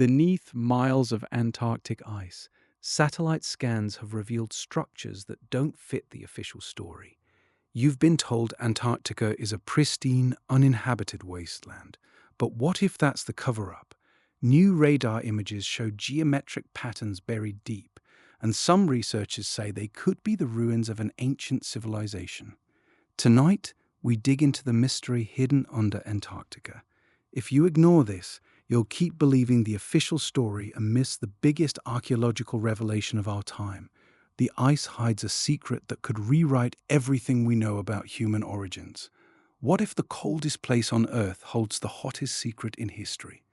Beneath miles of Antarctic ice, satellite scans have revealed structures that don't fit the official story. You've been told Antarctica is a pristine, uninhabited wasteland. But what if that's the cover-up? New radar images show geometric patterns buried deep, and some researchers say they could be the ruins of an ancient civilization. Tonight, we dig into the mystery hidden under Antarctica. If you ignore this, you'll keep believing the official story and miss the biggest archaeological revelation of our time. The ice hides a secret that could rewrite everything we know about human origins. What if the coldest place on Earth holds the hottest secret in history?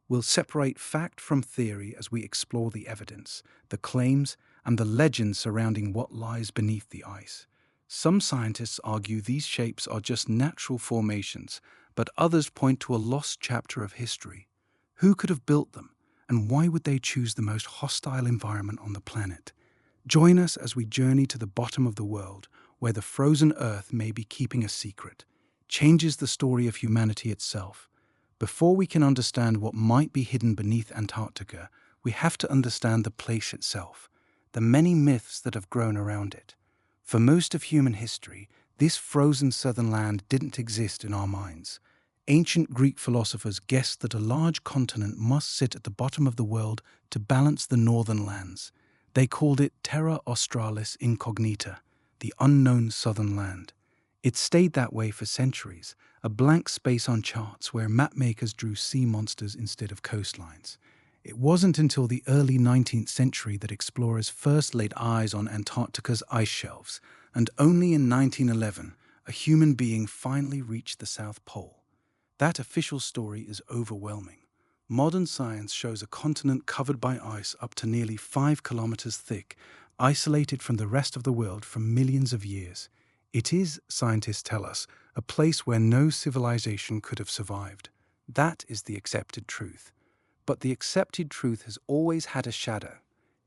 We'll separate fact from theory as we explore the evidence, the claims, and the legends surrounding what lies beneath the ice. Some scientists argue these shapes are just natural formations, but others point to a lost chapter of history. Who could have built them, and why would they choose the most hostile environment on the planet? Join us as we journey to the bottom of the world, where the frozen Earth may be keeping a secret, changes the story of humanity itself. Before we can understand what might be hidden beneath Antarctica, we have to understand the place itself, the many myths that have grown around it. For most of human history, this frozen southern land didn't exist in our minds. Ancient Greek philosophers guessed that a large continent must sit at the bottom of the world to balance the northern lands. They called it Terra Australis Incognita, the unknown southern land. It stayed that way for centuries, a blank space on charts where mapmakers drew sea monsters instead of coastlines. It wasn't until the early 19th century that explorers first laid eyes on Antarctica's ice shelves, and only in 1911, a human being finally reached the South Pole. That official story is overwhelming. Modern science shows a continent covered by ice up to nearly 5 kilometers thick, isolated from the rest of the world for millions of years. It is, scientists tell us, a place where no civilization could have survived. That is the accepted truth. But the accepted truth has always had a shadow.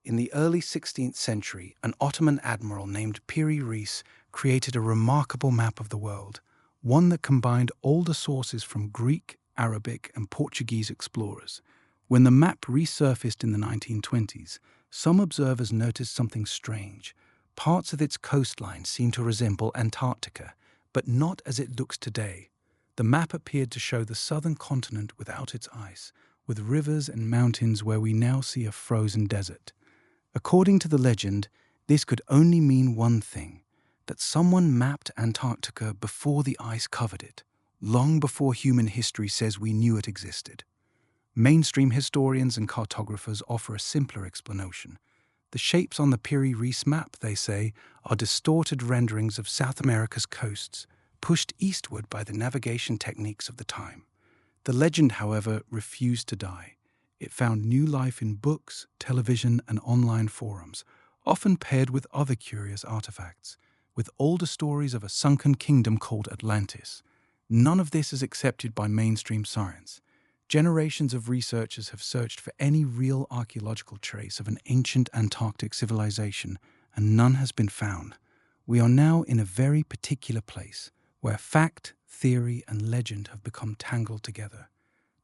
In the early 16th century, an Ottoman admiral named Piri Reis created a remarkable map of the world, one that combined all the sources from Greek, Arabic, and Portuguese explorers. When the map resurfaced in the 1920s, some observers noticed something strange. Parts of its coastline seemed to resemble Antarctica, but not as it looks today. The map appeared to show the southern continent without its ice, with rivers and mountains where we now see a frozen desert. According to the legend, this could only mean one thing, that someone mapped Antarctica before the ice covered it, long before human history says we knew it existed. Mainstream historians and cartographers offer a simpler explanation. The shapes on the Piri Reis map, they say, are distorted renderings of South America's coasts, pushed eastward by the navigation techniques of the time. The legend, however, refused to die. It found new life in books, television, and online forums, often paired with other curious artifacts, with older stories of a sunken kingdom called Atlantis. None of this is accepted by mainstream science. Generations of researchers have searched for any real archaeological trace of an ancient Antarctic civilization, and none has been found. We are now in a very particular place, where fact, theory, and legend have become tangled together.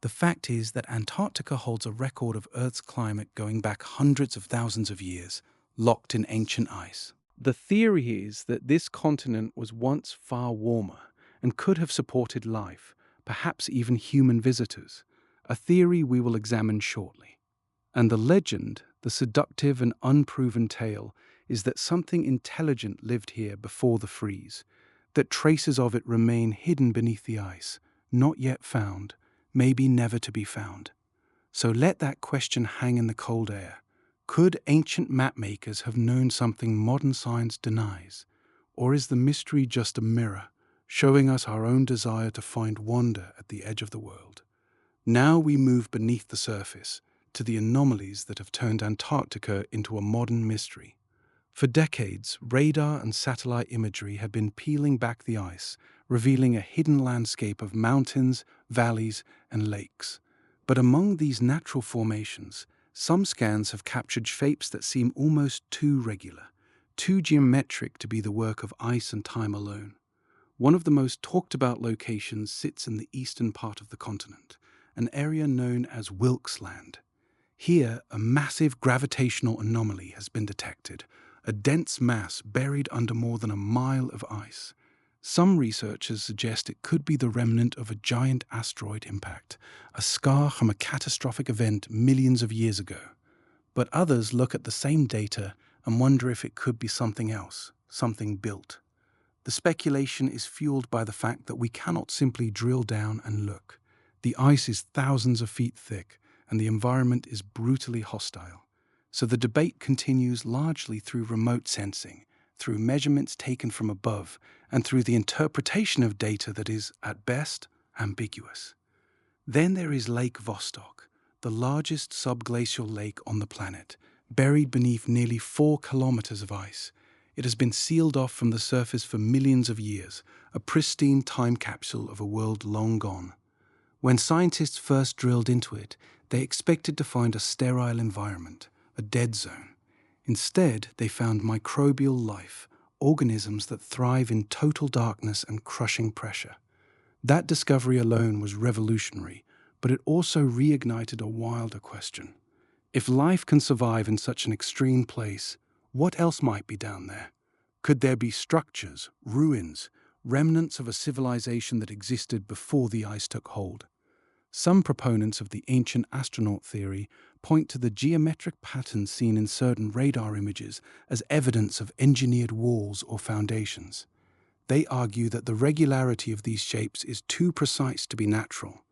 The fact is that Antarctica holds a record of Earth's climate going back hundreds of thousands of years, locked in ancient ice. The theory is that this continent was once far warmer and could have supported life, perhaps even human visitors, a theory we will examine shortly. And the legend, the seductive and unproven tale, is that something intelligent lived here before the freeze, that traces of it remain hidden beneath the ice, not yet found, maybe never to be found. So let that question hang in the cold air. Could ancient mapmakers have known something modern science denies? Or is the mystery just a mirror, showing us our own desire to find wonder at the edge of the world? Now we move beneath the surface, to the anomalies that have turned Antarctica into a modern mystery. For decades, radar and satellite imagery had been peeling back the ice, revealing a hidden landscape of mountains, valleys, and lakes. But among these natural formations, some scans have captured shapes that seem almost too regular, too geometric to be the work of ice and time alone. One of the most talked about locations sits in the eastern part of the continent, an area known as Wilkes Land. Here, a massive gravitational anomaly has been detected, a dense mass buried under more than a mile of ice. Some researchers suggest it could be the remnant of a giant asteroid impact, a scar from a catastrophic event millions of years ago. But others look at the same data and wonder if it could be something else, something built. The speculation is fueled by the fact that we cannot simply drill down and look. The ice is thousands of feet thick, and the environment is brutally hostile. So the debate continues largely through remote sensing, through measurements taken from above, and through the interpretation of data that is, at best, ambiguous. Then there is Lake Vostok, the largest subglacial lake on the planet, buried beneath nearly 4 kilometers of ice. It has been sealed off from the surface for millions of years, a pristine time capsule of a world long gone. When scientists first drilled into it, they expected to find a sterile environment, a dead zone. Instead, they found microbial life, organisms that thrive in total darkness and crushing pressure. That discovery alone was revolutionary, but it also reignited a wilder question. If life can survive in such an extreme place, what else might be down there? Could there be structures, ruins, remnants of a civilization that existed before the ice took hold? Some proponents of the ancient astronaut theory point to the geometric patterns seen in certain radar images as evidence of engineered walls or foundations. They argue that the regularity of these shapes is too precise to be natural.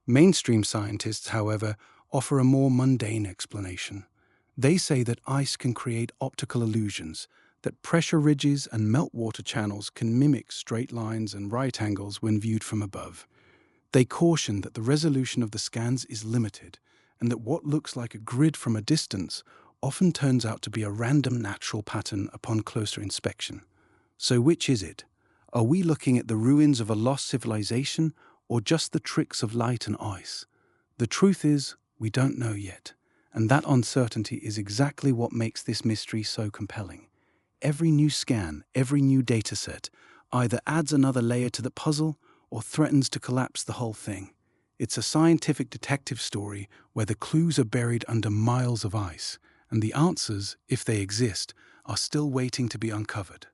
Mainstream scientists, however, offer a more mundane explanation. They say that ice can create optical illusions, that pressure ridges and meltwater channels can mimic straight lines and right angles when viewed from above. They caution that the resolution of the scans is limited, and that what looks like a grid from a distance often turns out to be a random natural pattern upon closer inspection. So which is it? Are we looking at the ruins of a lost civilization, or just the tricks of light and ice? The truth is, we don't know yet, and that uncertainty is exactly what makes this mystery so compelling. Every new scan, every new dataset, either adds another layer to the puzzle or threatens to collapse the whole thing. It's a scientific detective story where the clues are buried under miles of ice, and the answers, if they exist, are still waiting to be uncovered.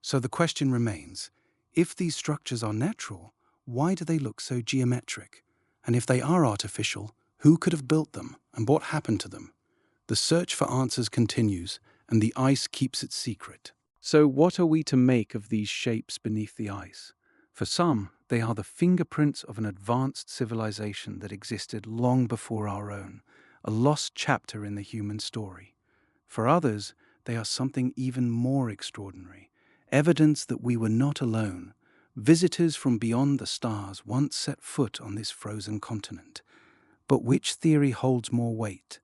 So the question remains, if these structures are natural, why do they look so geometric? And if they are artificial, who could have built them, and what happened to them? The search for answers continues, and the ice keeps its secret. So what are we to make of these shapes beneath the ice? For some, they are the fingerprints of an advanced civilization that existed long before our own, a lost chapter in the human story. For others, they are something even more extraordinary, evidence that we were not alone. Visitors from beyond the stars once set foot on this frozen continent. But which theory holds more weight?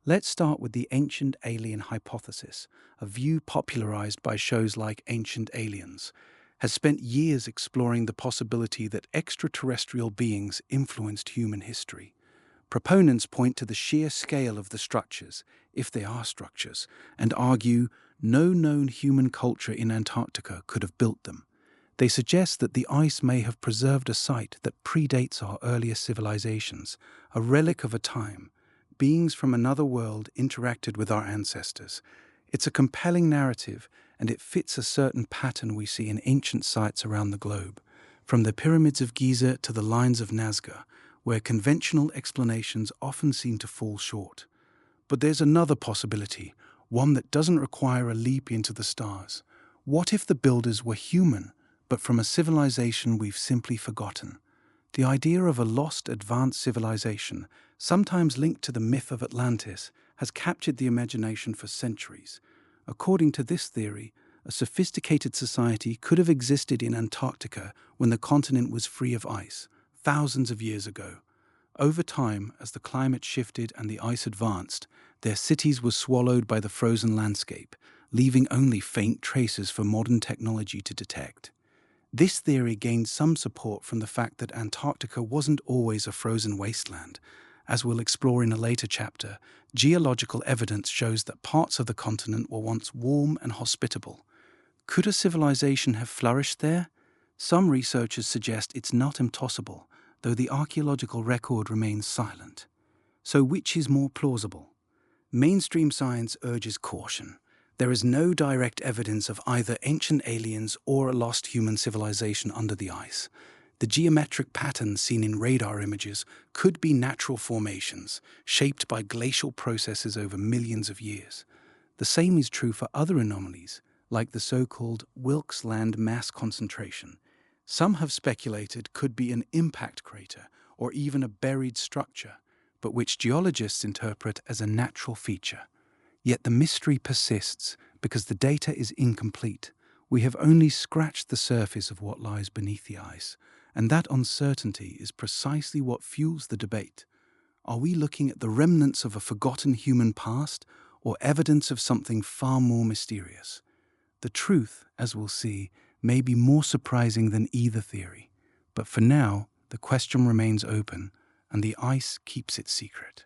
Let's start with the ancient alien hypothesis, a view popularized by shows like Ancient Aliens, has spent years exploring the possibility that extraterrestrial beings influenced human history. Proponents point to the sheer scale of the structures, if they are structures, and argue no known human culture in Antarctica could have built them. They suggest that the ice may have preserved a site that predates our earliest civilizations, a relic of a time. Beings from another world interacted with our ancestors. It's a compelling narrative, and it fits a certain pattern we see in ancient sites around the globe, from the pyramids of Giza to the lines of Nazca, where conventional explanations often seem to fall short. But there's another possibility, one that doesn't require a leap into the stars. What if the builders were human, but from a civilization we've simply forgotten? The idea of a lost advanced civilization, sometimes linked to the myth of Atlantis, has captured the imagination for centuries. According to this theory, a sophisticated society could have existed in Antarctica when the continent was free of ice, thousands of years ago. Over time, as the climate shifted and the ice advanced, their cities were swallowed by the frozen landscape, leaving only faint traces for modern technology to detect. This theory gained some support from the fact that Antarctica wasn't always a frozen wasteland. As we'll explore in a later chapter, geological evidence shows that parts of the continent were once warm and hospitable. Could a civilization have flourished there? Some researchers suggest it's not impossible, though the archaeological record remains silent. So which is more plausible? Mainstream science urges caution. There is no direct evidence of either ancient aliens or a lost human civilization under the ice. The geometric patterns seen in radar images could be natural formations, shaped by glacial processes over millions of years. The same is true for other anomalies, like the so-called Wilkes Land mass concentration. Some have speculated could be an impact crater or even a buried structure, but which geologists interpret as a natural feature. Yet the mystery persists because the data is incomplete. We have only scratched the surface of what lies beneath the ice, and that uncertainty is precisely what fuels the debate. Are we looking at the remnants of a forgotten human past or evidence of something far more mysterious? The truth, as we'll see, may be more surprising than either theory. But for now, the question remains open, and the ice keeps its secret.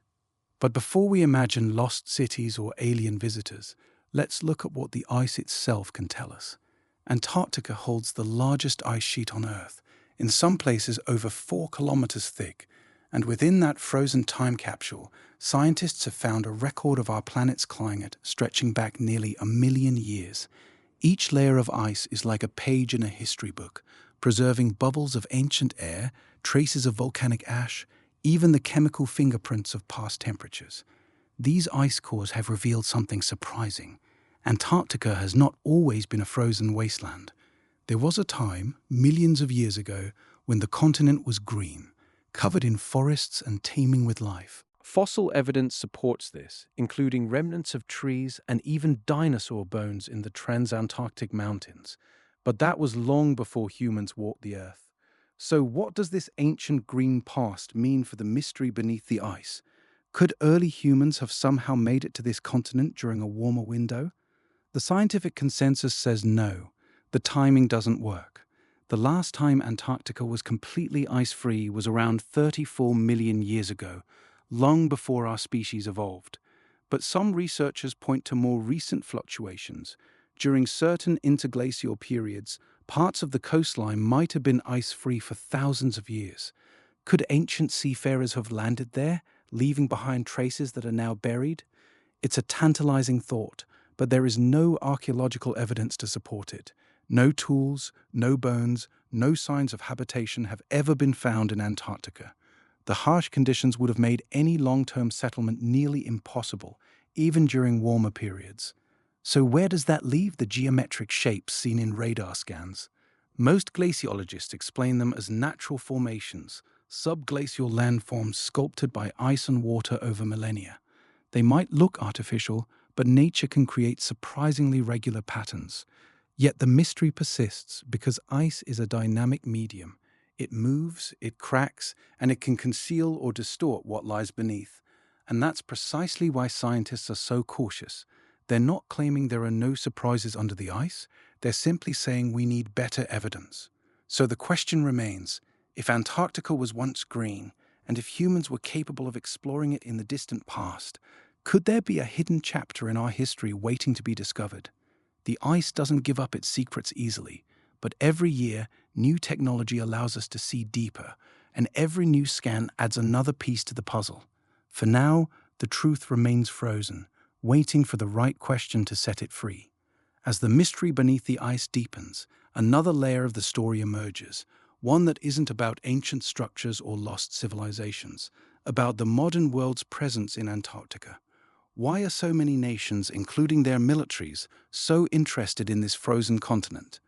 But before we imagine lost cities or alien visitors, let's look at what the ice itself can tell us. Antarctica holds the largest ice sheet on Earth, in some places over 4 kilometers thick, and within that frozen time capsule, scientists have found a record of our planet's climate stretching back nearly 1 million years. Each layer of ice is like a page in a history book, preserving bubbles of ancient air, traces of volcanic ash, even the chemical fingerprints of past temperatures. These ice cores have revealed something surprising. Antarctica has not always been a frozen wasteland. There was a time, millions of years ago, when the continent was green, covered in forests and teeming with life. Fossil evidence supports this, including remnants of trees and even dinosaur bones in the Transantarctic mountains. But that was long before humans walked the Earth. So what does this ancient green past mean for the mystery beneath the ice? Could early humans have somehow made it to this continent during a warmer window? The scientific consensus says no. The timing doesn't work. The last time Antarctica was completely ice-free was around 34 million years ago, long before our species evolved. But some researchers point to more recent fluctuations. During certain interglacial periods, parts of the coastline might have been ice-free for thousands of years. Could ancient seafarers have landed there, leaving behind traces that are now buried? It's a tantalizing thought, but there is no archaeological evidence to support it. No tools, no bones, no signs of habitation have ever been found in Antarctica. The harsh conditions would have made any long-term settlement nearly impossible, even during warmer periods. So where does that leave the geometric shapes seen in radar scans? Most glaciologists explain them as natural formations, subglacial landforms sculpted by ice and water over millennia. They might look artificial, but nature can create surprisingly regular patterns. Yet the mystery persists because ice is a dynamic medium. It moves, it cracks, and it can conceal or distort what lies beneath. And that's precisely why scientists are so cautious. They're not claiming there are no surprises under the ice. They're simply saying we need better evidence. So the question remains, if Antarctica was once green, and if humans were capable of exploring it in the distant past, could there be a hidden chapter in our history waiting to be discovered? The ice doesn't give up its secrets easily, but every year, new technology allows us to see deeper, and every new scan adds another piece to the puzzle. For now, the truth remains frozen, waiting for the right question to set it free. As the mystery beneath the ice deepens, another layer of the story emerges, one that isn't about ancient structures or lost civilizations, about the modern world's presence in Antarctica. Why are so many nations, including their militaries, so interested in this frozen continent?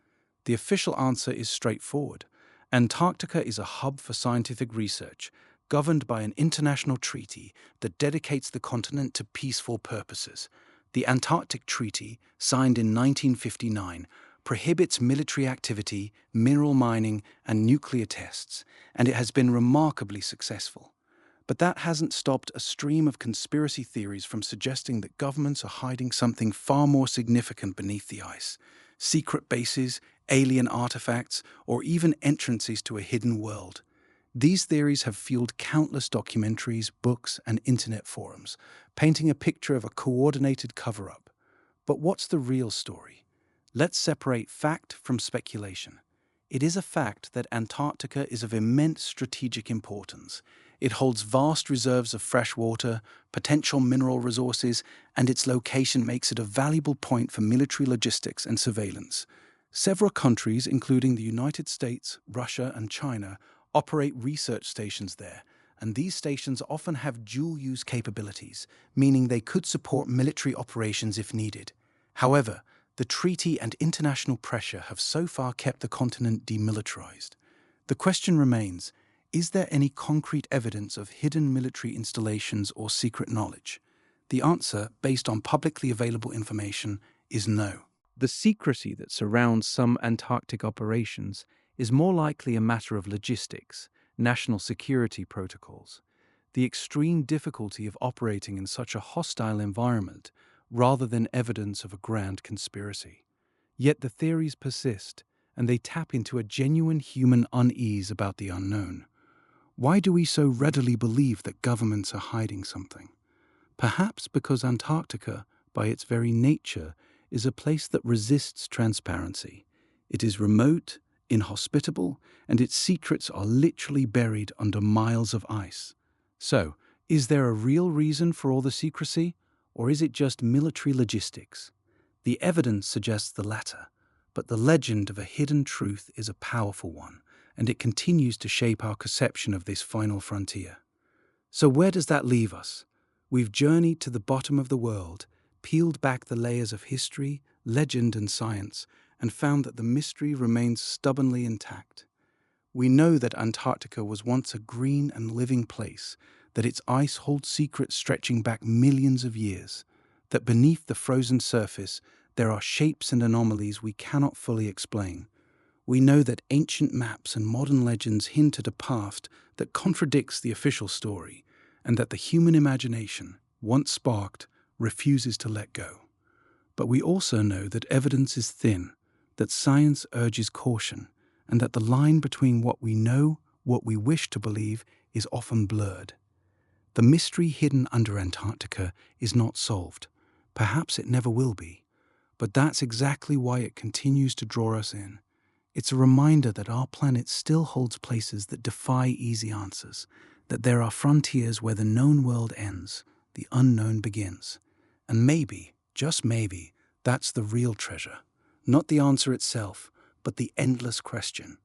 The official answer is straightforward. Antarctica is a hub for scientific research, governed by an international treaty that dedicates the continent to peaceful purposes. The Antarctic Treaty, signed in 1959, prohibits military activity, mineral mining, and nuclear tests, and it has been remarkably successful. But that hasn't stopped a stream of conspiracy theories from suggesting that governments are hiding something far more significant beneath the ice. Secret bases, alien artifacts, or even entrances to a hidden world. These theories have fueled countless documentaries, books, and internet forums, painting a picture of a coordinated cover-up. But what's the real story? Let's separate fact from speculation. It is a fact that Antarctica is of immense strategic importance. It holds vast reserves of fresh water, potential mineral resources, and its location makes it a valuable point for military logistics and surveillance. Several countries, including the United States, Russia, and China, operate research stations there, and these stations often have dual-use capabilities, meaning they could support military operations if needed. However, the treaty and international pressure have so far kept the continent demilitarized. The question remains, is there any concrete evidence of hidden military installations or secret knowledge? The answer, based on publicly available information, is no. The secrecy that surrounds some Antarctic operations is more likely a matter of logistics, national security protocols, the extreme difficulty of operating in such a hostile environment, rather than evidence of a grand conspiracy. Yet the theories persist, and they tap into a genuine human unease about the unknown. Why do we so readily believe that governments are hiding something? Perhaps because Antarctica, by its very nature, is a place that resists transparency. It is remote, inhospitable, and its secrets are literally buried under miles of ice. So, is there a real reason for all the secrecy, or is it just military logistics? The evidence suggests the latter, but the legend of a hidden truth is a powerful one, and it continues to shape our conception of this final frontier. So where does that leave us? We've journeyed to the bottom of the world, peeled back the layers of history, legend, and science, and found that the mystery remains stubbornly intact. We know that Antarctica was once a green and living place, that its ice holds secrets stretching back millions of years, that beneath the frozen surface there are shapes and anomalies we cannot fully explain. We know that ancient maps and modern legends hint at a past that contradicts the official story, and that the human imagination, once sparked, refuses to let go. But we also know that evidence is thin, that science urges caution, and that the line between what we know, what we wish to believe, is often blurred. The mystery hidden under Antarctica is not solved. Perhaps it never will be. But that's exactly why it continues to draw us in. It's a reminder that our planet still holds places that defy easy answers, that there are frontiers where the known world ends, the unknown begins. And maybe, just maybe, that's the real treasure. Not the answer itself, but the endless question.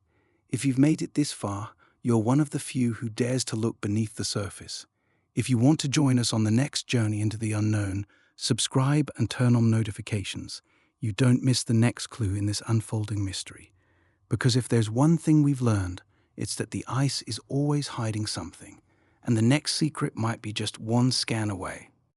If you've made it this far, you're one of the few who dares to look beneath the surface. If you want to join us on the next journey into the unknown, subscribe and turn on notifications. You don't miss the next clue in this unfolding mystery. Because if there's one thing we've learned, it's that the ice is always hiding something, and the next secret might be just one scan away.